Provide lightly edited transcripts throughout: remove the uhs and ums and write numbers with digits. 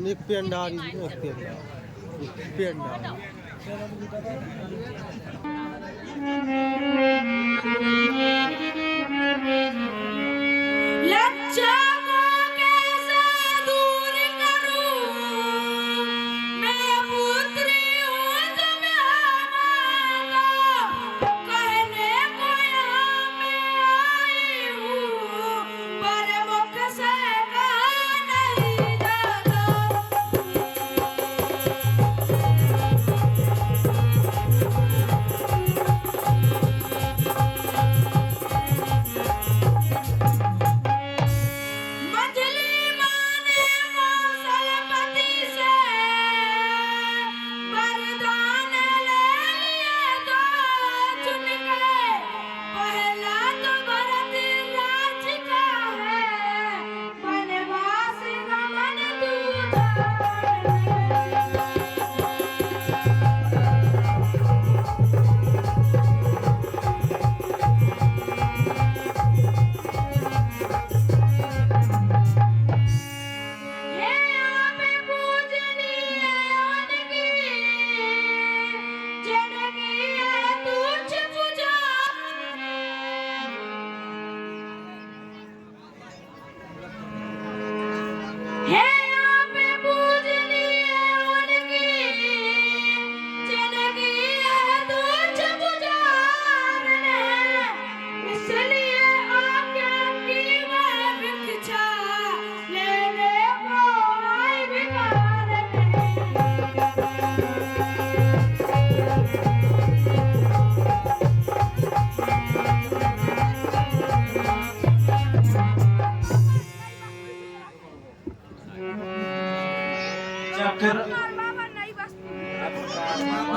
एक पेंडा एक पेंडा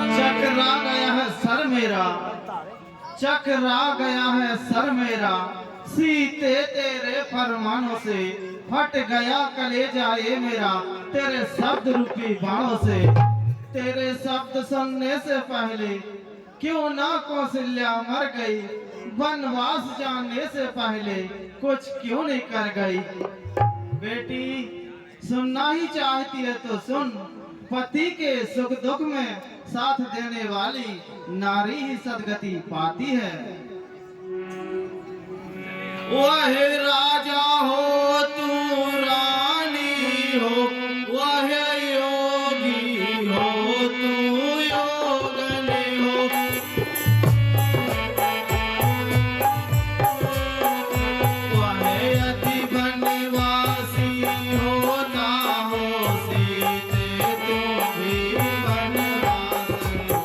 चकरा गया है सर मेरा, चकरा गया है सर मेरा, सीते तेरे फरमानों से फट गया कलेजा ये मेरा, तेरे शब्द रूपी बाणों से। तेरे शब्द सुनने से पहले क्यों ना कौशल्या मर गई, वनवास जाने से पहले कुछ क्यों नहीं कर गई। बेटी सुनना ही चाहती है तो सुन, पति के सुख दुख में साथ देने वाली नारी ही सदगति पाती है। वह राजा हो तू रानी हो, वह योगी हो तू योगन हो, वह अति वनवासी होता हो सीते तू भी वनवासी हो।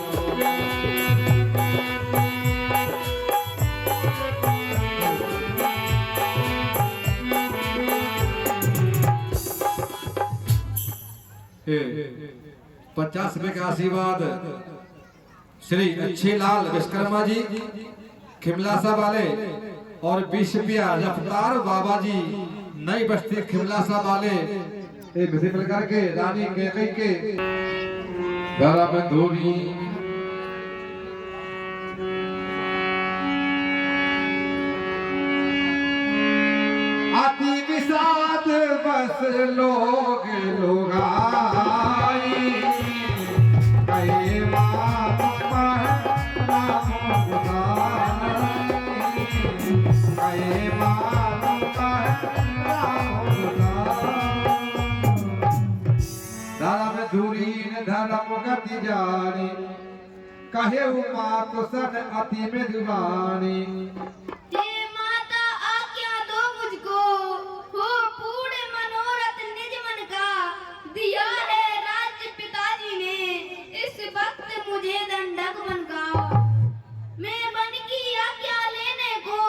पचास रुपए का आशीर्वाद श्री अच्छे लाल विश्वकर्मा जी खिमलासा वाले और 20 रुपया रफ्तार बाबा जी नई बस्ती खिमलासा वाले इसी प्रकार के रानी कैकई के गला में धोरी अति विषाद बस लोग लोगाई कई बात पर नाम बुलाई, कई बात पर नाम बुलाई। धर्म धुरीन धर्म गति जानी, कहे मात सन अति में जुबानी। मुझे दंडक बनकाओ, मैं बन की आज्ञा लेने को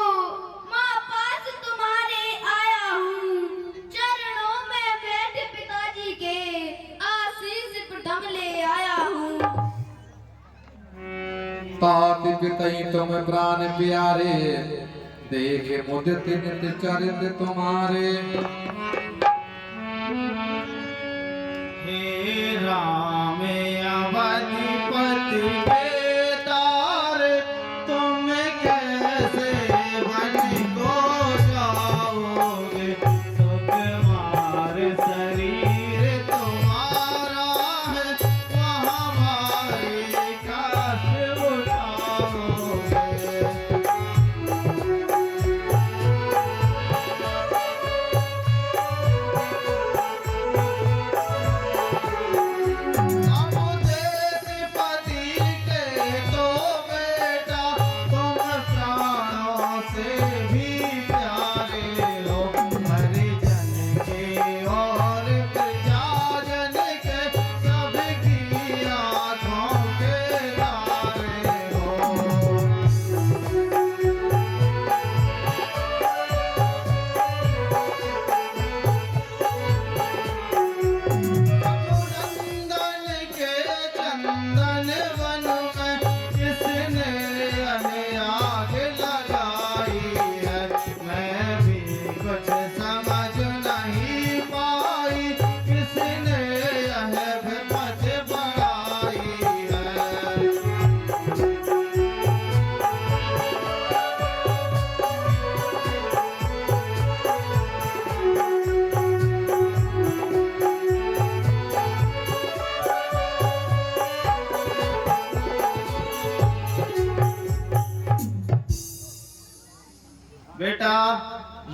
माँ पास तुम्हारे आया हूँ। चरणों में बैठ पिताजी के आशीष प्रथम ले आया हूँ। ताति पितई तुम प्राण प्यारे, देखे मुदित नित चरित तुम्हारे। हे राम अवधिपति बेतार, तुम कैसे वन को जाओगे, सुकुमार शरीर तुम्हारा।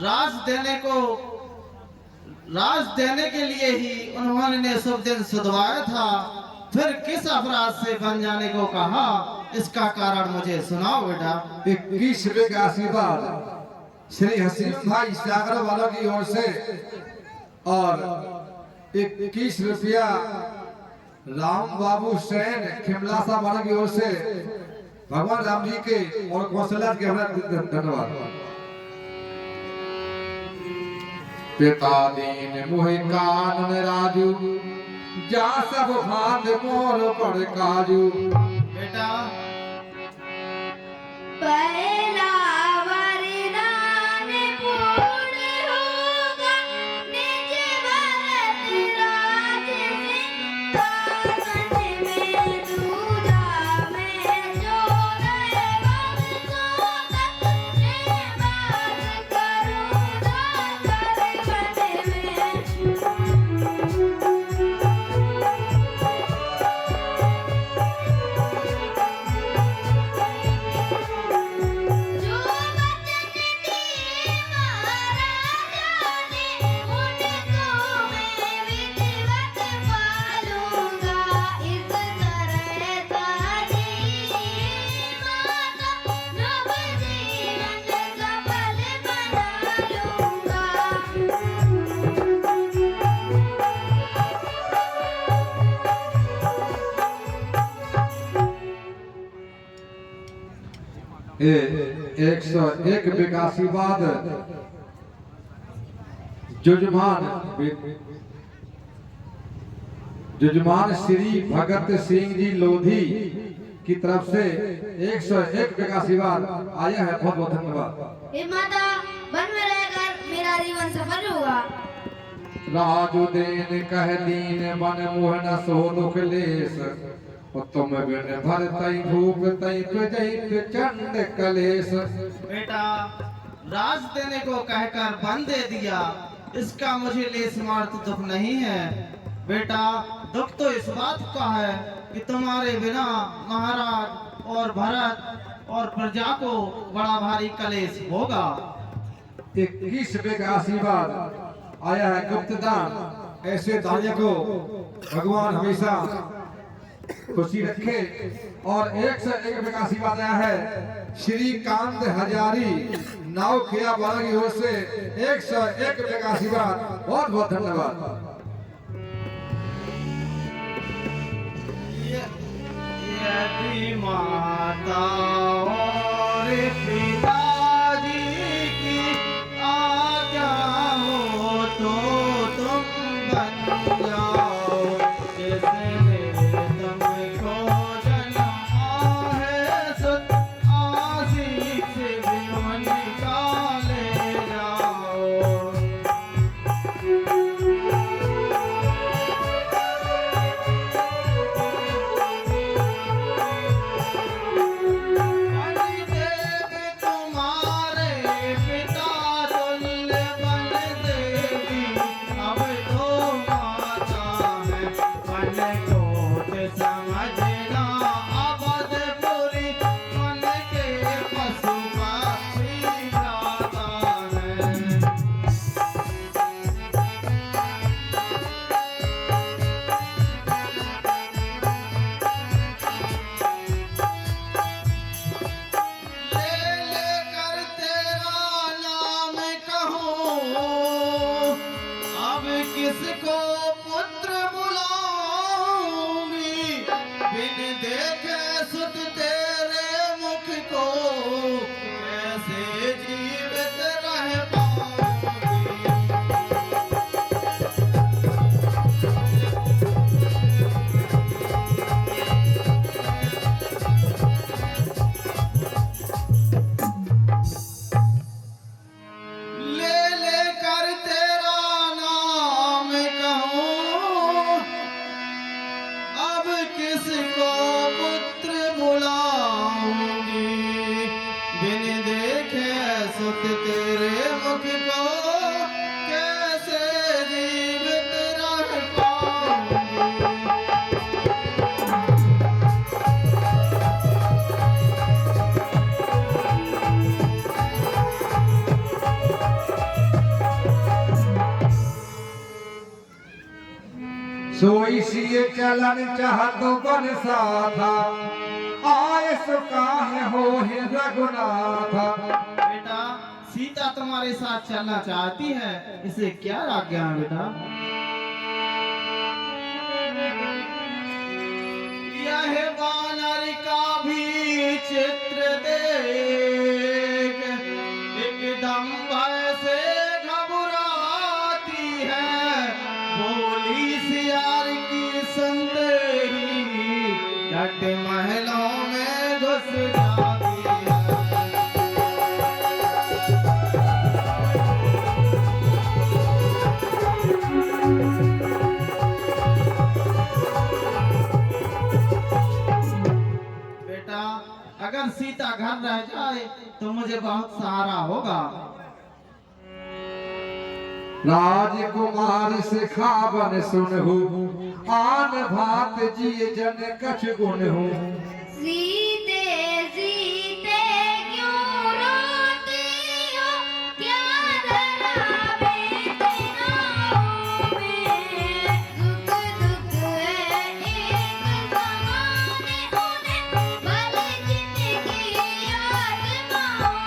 राज देने के लिए ही उन्होंने शुभ दिन सुधवाया था, फिर किस अपराध से बन जाने को कहा, इसका कारण मुझे सुनाओ बेटा। 21 रुपए का आशीर्वाद श्री हसीम भाई सागर वालों की ओर से और 21 रुपया राम बाबू सैन खिमलासा वालों की ओर से भगवान राम जी के और कौशल्या के हमारा धन्यवाद। पिता दीन मुहि कानन राजू, जा सब भात मोर पर काजू। बेटा पहला वरदान पूर्ण होगा, निज भरत राज सिंहासन में, दूजा में जो रहे वंशों तक, निवास करूँगा कर बन जो वचन दिए महाराजा ने, उनको मैं विधिवत पालूंगा। इस तरह ताजी माता नव जीवन सफल बना लूंगा। ए 101 विकासीवाद जुजमान श्री भगत सिंह जी लोधी की तरफ से 101 विकासीवाद आया है। बहुत बहुत धन्यवाद। हे माता, वन में रहकर मेरा जीवन सफल होगा। राजू देन कह दीन मन मोह न सो दुख लेस, और तुम बिन भर तई भूप तई प्रजई चंड कलेश। बेटा राज देने को कहकर बन दे दिया, इसका मुझे लेस मात्र दुख नहीं है। बेटा दुख तो इस बात का है कि तुम्हारे बिना महाराज और भरत और प्रजा को बड़ा भारी कलेश होगा। 21 रुपए का आशीर्वाद आया है गुप्तदान। ऐसे दानियों को भगवान हमेशा खुशी रखे। और 101 रुपए का आशीर्वाद आया है श्री कांत हजारी नाव खिया वाला की ओर से 101 रुपए का आशीर्वाद। बहुत बहुत धन्यवाद। यदि माता और पिताजी की आज्ञा हो तो तुम बन जाओ, जिसने तुमको जन्मा है सुत आशीष भी उनका ले जाओ। देव तुम्हारे पिता तुल्य बन देवी, अब तो माता है मन कोट समझना। अवधपुरी मन के पशु पक्षी जाता है। ले लेकर तेरा नाम कहूँ, अब किसको पुत्र बुलाऊंगी। बिन देखे सुत तेरे मुख को कैसे जीवित रह पाऊंगी। ले लेकर तेरा नाम कहूँ, अब किसको पुत्र बुलाऊंगी। बिन देखे सुत तेरे मुख को कैसे जीवित रह पाऊंगी। सोई सिए चलन चाहतो बन साथा आय सुकाहे हो हे रघुनाथा। बेटा सीता तुम्हारे साथ चलना चाहती है, इसे क्या आज्ञा है बेटा? यह वानर का भी चित्र देख एकदम भय से घबराती है, बोली सियार की संदेही झट महलों में घुस जाती है। बेटा अगर सीता घर रह जाए तो मुझे बहुत सहारा होगा। राजकुमार सिखावन सुनहु आन भात जिय जन कछ गुण हूँ। सीते सीते क्यों रोती हो, क्या धरावे दिनों में, सुख दुख है एक समान होने, भले जिंदगी आजमाओ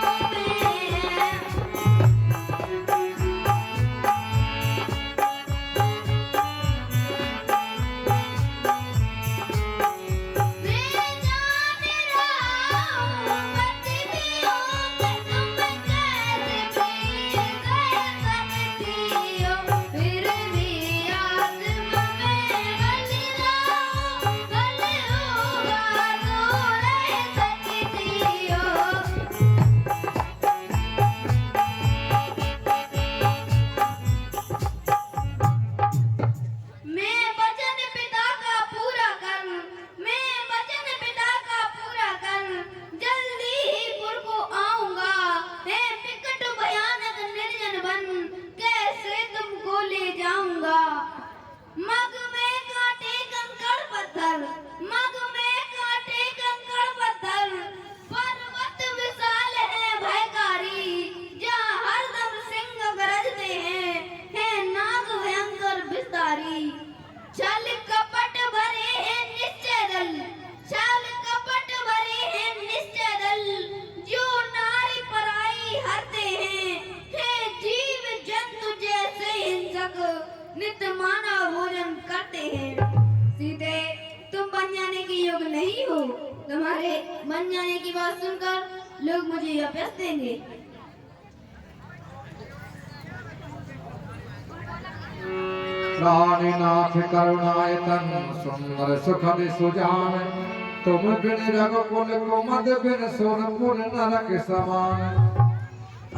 छल कपट भरे हैं निश्चय दल, छल कपट भरे हैं निश्चय दल, जो नारी पराई हरते हैं जीव जंतु जैसे हिंसक, नित मानव भोजन करते हैं। सीते तुम बन जाने के योग्य नहीं हो, तुम्हारे बन जाने की बात सुनकर लोग मुझे अभ्यस्त देंगे। रानीनाथ करुणायतन सुंदर सुखद सुजान, तुम बिन रघुकुल कुमद बिन सोनपुर नरक समान।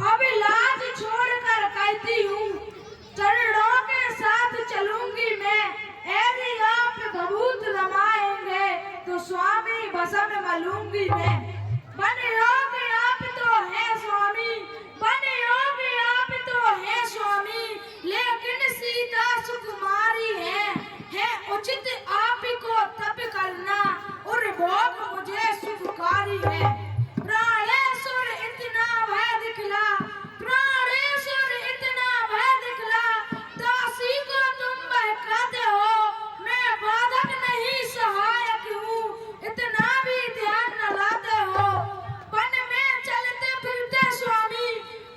अब लाज छोड़कर कहती हूँ, चरणों के साथ चलूंगी मैं, यदि आप भभूत रमाएंगे तो स्वामी भसम मलूंगी मैं। बन योगी आप तो है स्वामी, बन योगी आप तो है स्वामी, लेकिन सीता सुकुमारी है उचित आप को तप करना, और भोग मुझे सुखकारी है। प्राणेश्वर इतना भय दिखला, प्राणेश्वर इतना भय दिखला, दासी को तुम बहकाते हो, मैं बाधक नहीं सहायक हूँ, इतना भी ध्यान न लाते हो। वन में चलते फिरते स्वामी,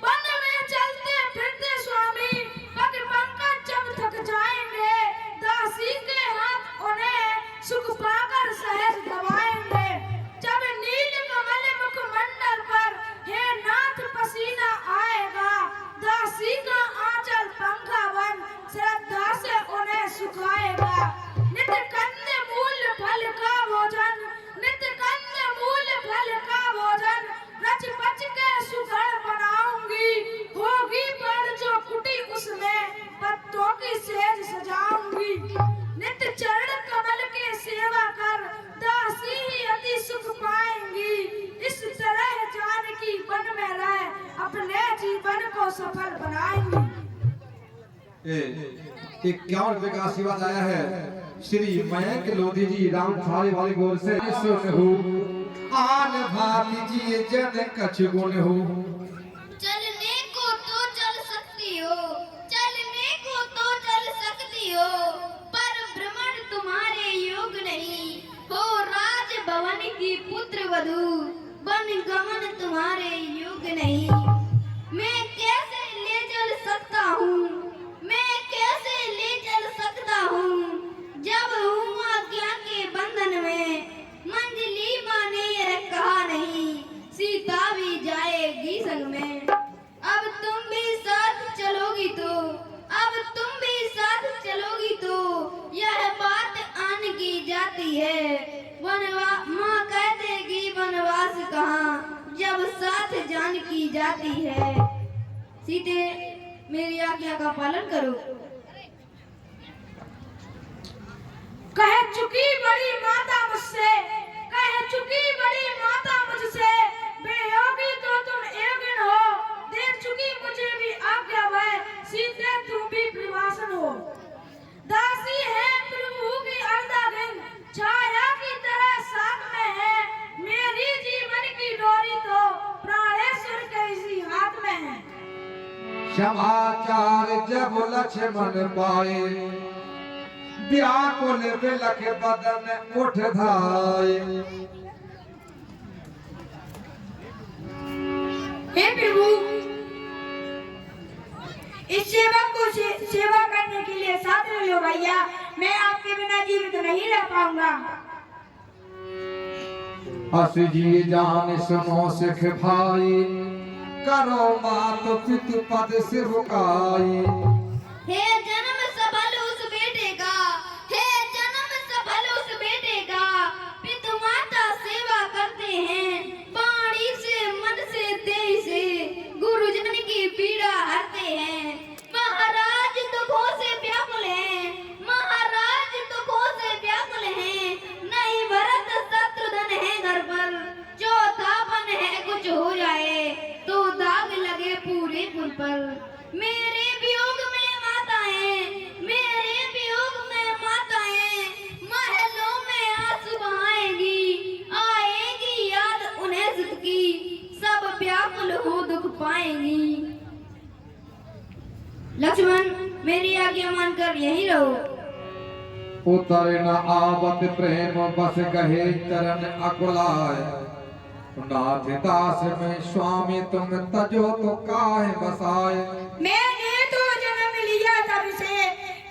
वन में चलते फिरते स्वामी, पग पंकज जब थक जाएंगे, दासी के हाथ उन्हें सुख पाकर सहज दबाएंगे। जब नील कमल मुखमंडल पर हे नाथ पसीना आएगा, दासी का आंचल पंखा बन श्रद्धा से उन्हें सुखाएगा। नित कंद मूल फल का भोजन, नित कंद मूल फल का भोजन, रच बच के सुघड़ बनाऊंगी, होगी पर जो कुटी उसमें पत्तों की सेज सजाऊंगी। नित चरण कमल के सेवा कर, दासी ही अति सुख पाएंगी। इस तरह जानकी वन में रह, अपने जीवन को सफल बनाएंगी। 51 रुपए का आशीर्वाद आया है श्री मयंक लोधी जी राम थाली वाली गोर से। सुनहु आन भाती जी जन कछ गुण हो। चलने को तो चल सकती हो, चलने को तो चल सकती हो, पर ब्रह्म की पुत्र वधू, बन गमन तुम्हारे योग्य नहीं। मैं कैसे ले चल सकता हूँ, मैं कैसे ले चल सकता हूँ, जब हूँ आज्ञा के बंधन में। मंजली माँ ने यह कहा नहीं, सीता भी जाएगी संग में। अब तुम भी साथ चलोगी तो, अब तुम भी साथ चलोगी तो, यह बात आन की जाती है। माँ कह देगी वनवास कहाँ, जब साथ जान की जाती है। सीते, मेरी आज्ञा का पालन करो। कह चुकी बड़ी माता मुझसे, कह चुकी बड़ी माता मुझसे, बेयोगी तो तुम एवं हो। दे चुकी मुझे भी आज्ञा है, सीते तुम भी प्रवासन हो। दासी है प्रभु की अर्धांगिन, छाया की तरह साथ में है। मेरी जीवन की डोरी तो प्राणेश्वर के इसी हाथ में है। समाचार जब लक्ष्मण पाए, व्याकुल बिलख बदन उठ धाये। हे प्रभु, इस सेवक को सेवा करने के लिए साथ ले लो भैया, मैं आपके बिना जीवित नहीं रह पाऊंगा। अस जी जान सुनो सिख भाई, करो मात पितु पद से रुकाई। हे जन्म सफल उस बेटे का, हे जन्म सफल उस बेटे का, पितु माता सेवा करते हैं। वाणी से मन से देह से, गुरुजन की पीड़ा हरते हैं। महाराज दुखों से व्याकुल हैं, महाराज दुखों से व्याकुल हैं। नहीं भरत शत्रुघ्न है घर पर, चौथापन है कुछ हो जाए तो दाग लगे पूरे कुल पर। मेरे वियोग में माताएं, मेरे वियोग में माताएं, महलों में आंसू बहाएंगी। आएगी याद उन्हें जिद की, सब व्याकुल हो दुख पाएंगी। लक्ष्मण, मेरी आज्ञा मानकर यहीं रहो। उतर न आवत प्रेम बस गहे चरण अकुलाय। नाथ दास में स्वामी तुम तजो तो काहे बसाए। मैंने तो जन्म लिया तब से,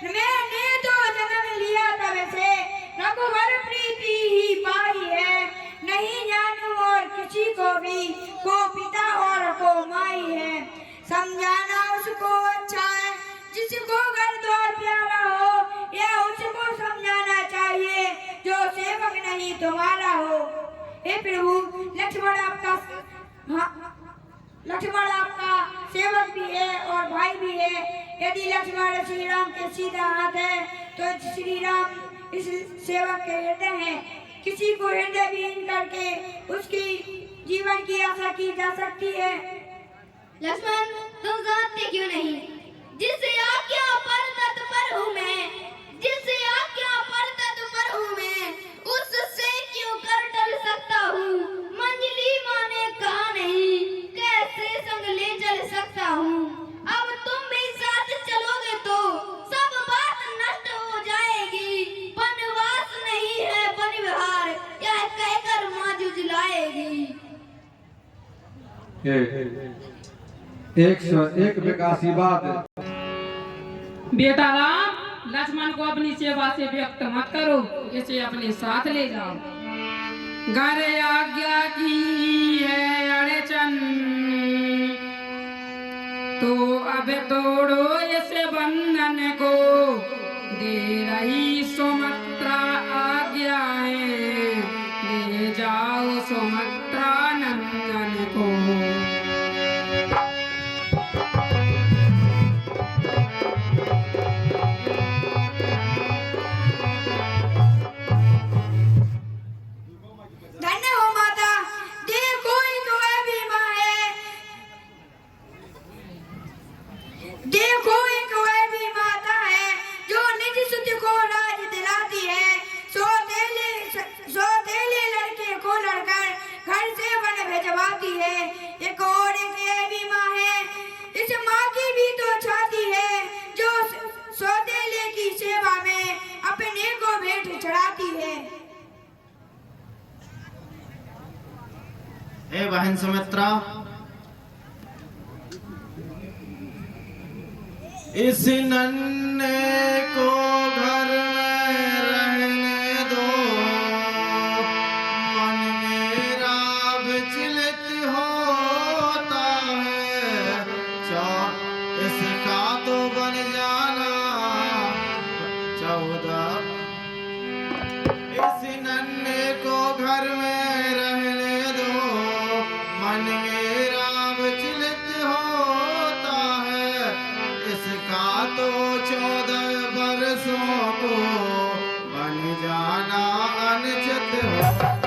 मैंने तो जन्म लिया तब से, रघुवर प्रीति ही पाई है। नहीं जानू और किसी को भी, को पिता और को माई है। समझाना उसको अच्छा है, जिसको घर द्वार प्यारा हो, या उसको समझाना चाहिए जो सेवक नहीं तुम्हारा हो। हे प्रभु, लक्ष्मण आपका लक्ष्मण आपका सेवक भी है और भाई भी है। यदि लक्ष्मण श्री राम के सीधा हाथ है तो श्री राम इस सेवक के हृदय हैं। किसी को हृदय विहीन करके उसकी जीवन की आशा की जा सकती है। लक्ष्मण, तुम जानते क्यों नहीं, जिस आज्ञा पर तत्पर हूँ मैं, जिस आज्ञा पर तत्पर हूँ मैं, उससे क्यों कर टल सकता हूँ। मंजली माँ ने कहा नहीं, कैसे संग ले चल सकता हूँ। अब तुम भी साथ चलोगे तो सब बात नष्ट हो जाएगी। वनवास नहीं है वन विहार, यह कहकर माँ जुझलाएगी। एक विकासी बात। बेटा राम, लक्ष्मण को अपनी सेवा से व्यक्त मत करो, इसे अपने साथ ले जाओ। घर आज्ञा की है अड़चन, तो अब तोड़ो इस बंधन को। दे रही सुमित्रा आज्ञाएं, ले जाओ सुमित्रा नंदन को। धन्य हो माता, देखो एक वह भी माँ है, देखो एक वह भी माता है, जो निज सुत को राज दिलाती है। सौतेले लड़के को लड़कर घर से वन भिजवाती है। एक और एक यह भी माँ है, इस माँ की भी तो छाती है, जो सौतेले की सेवा में अपने को भेंट चढ़ाती है। हे बहन सुमित्रा, इस नन्हे को घर में रहने दो, मन मेरा विचलित होता है, इसका तो बन जाना 14। इस नन्हे को घर में रहने दो, मन मेरा विचलित होता है, इसका तो 14 बरसों को बन जाना अनिश्चित होता है।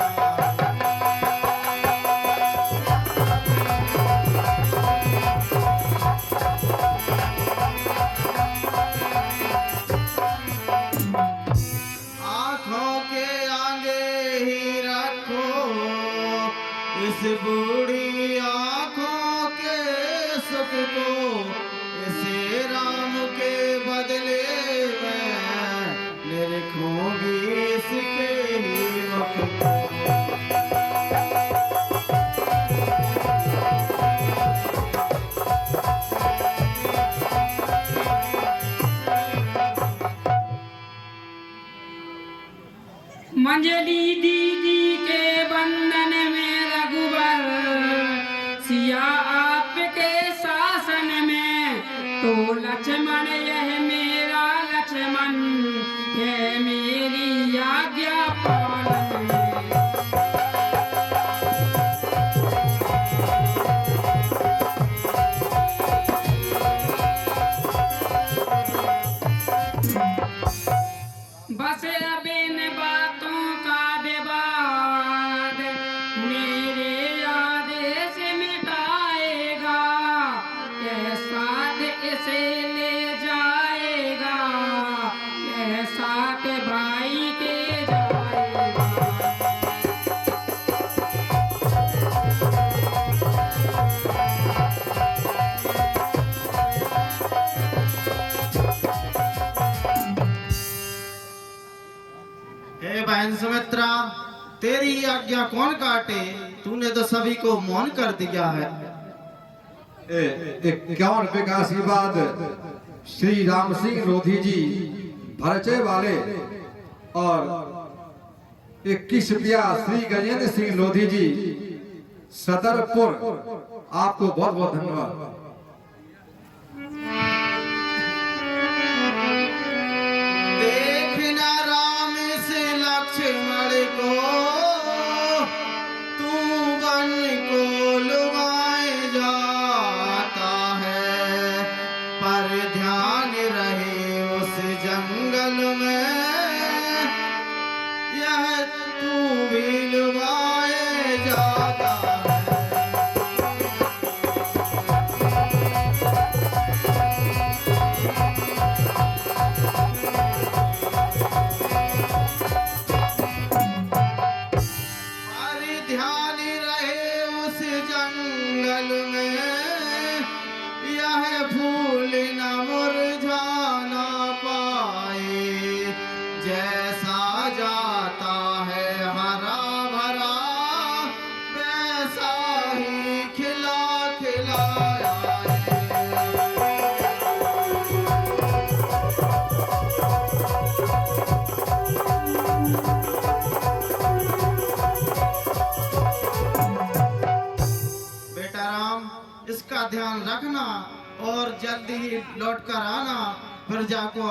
आँखों के आगे ही रखो इस बूढ़ी आँखों के सुख को, इसे राम के बदले में निरखूंगी इसके ही मुख को। मंजली दीदी के बंधन में रघुबर, सिया आपके शासन में, तो लक्ष्मण यह मेरा लक्ष्मण, यह मेरी आज्ञा पालन में। बस अब इन बातों का विवाद मेरे आदेश मिटाएगा, यह साथ इसे ले जाएगा, यह साथ भाई के जाएगा। हे बहन सुमित्रा, तेरी आज्ञा कौन काटे, तूने तो सभी को मौन कर दिया है। 51 रुपए का आशीर्वाद श्री राम सिंह लोधी जी भरचे वाले और 21 रुपया श्री गजेंद्र सिंह लोधी जी सदरपुर, आपको बहुत बहुत धन्यवाद। देखना राम से लक्ष्मण को, तू बन को लुभाए जाता है, पर ध्यान रहे उस जंगल में, यह तू भी लुभाए जाता है। ध्यान रहे उस जंगल में, यह फूल न मुरझाना पाए, जैसा जाता है हरा भरा, वैसा ही खिला खिलाया है। बेटा राम, इसका ध्यान रखना और जल्दी ही लौट कर आना, प्रजा को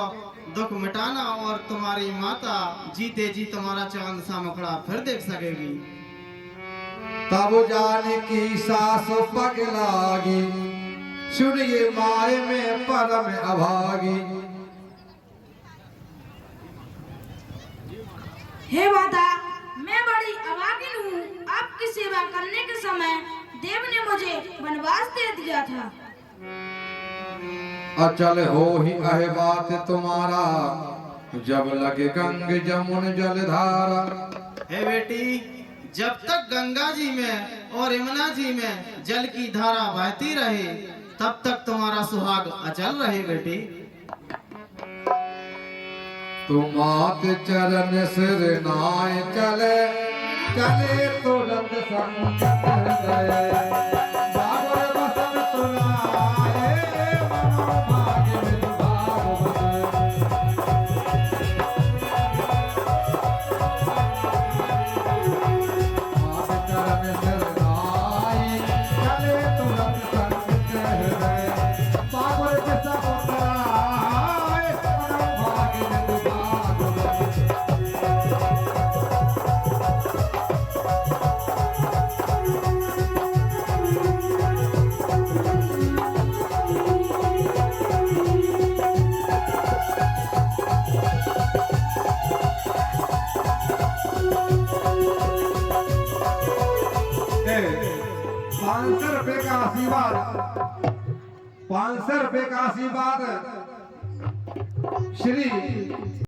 दुख मिटाना, और तुम्हारी माता जीते जी तुम्हारा चांद सा मुखड़ा फिर देख सकेगी। तब जाने की सास पगलागी, सुनिए माए में परम अभागी। हे माता, मैं बड़ी अभागिन हूँ। आपकी सेवा करने के समय देव ने मुझे वनवास दे दिया था। अचल हो ही अह बात तुम्हारा, जब लगे गंग जमुन जलधारा। हे बेटी, जब तक गंगा जी में और यमुना जी में जल की धारा बहती रहे, तब तक तुम्हारा सुहाग अचल रहे बेटी। तुमात चरण सिर नाय चले, चले तुरंत संकित हृदय बाबर बसन तुलाए मनोभाग्य भागवत चरण शरणाई चले तुरंत संकित हृदय बाबर जैसा पुत्राए मनोभाग्य भागवत ₹500 का आशीर्वाद ₹500 का आशीर्वाद श्री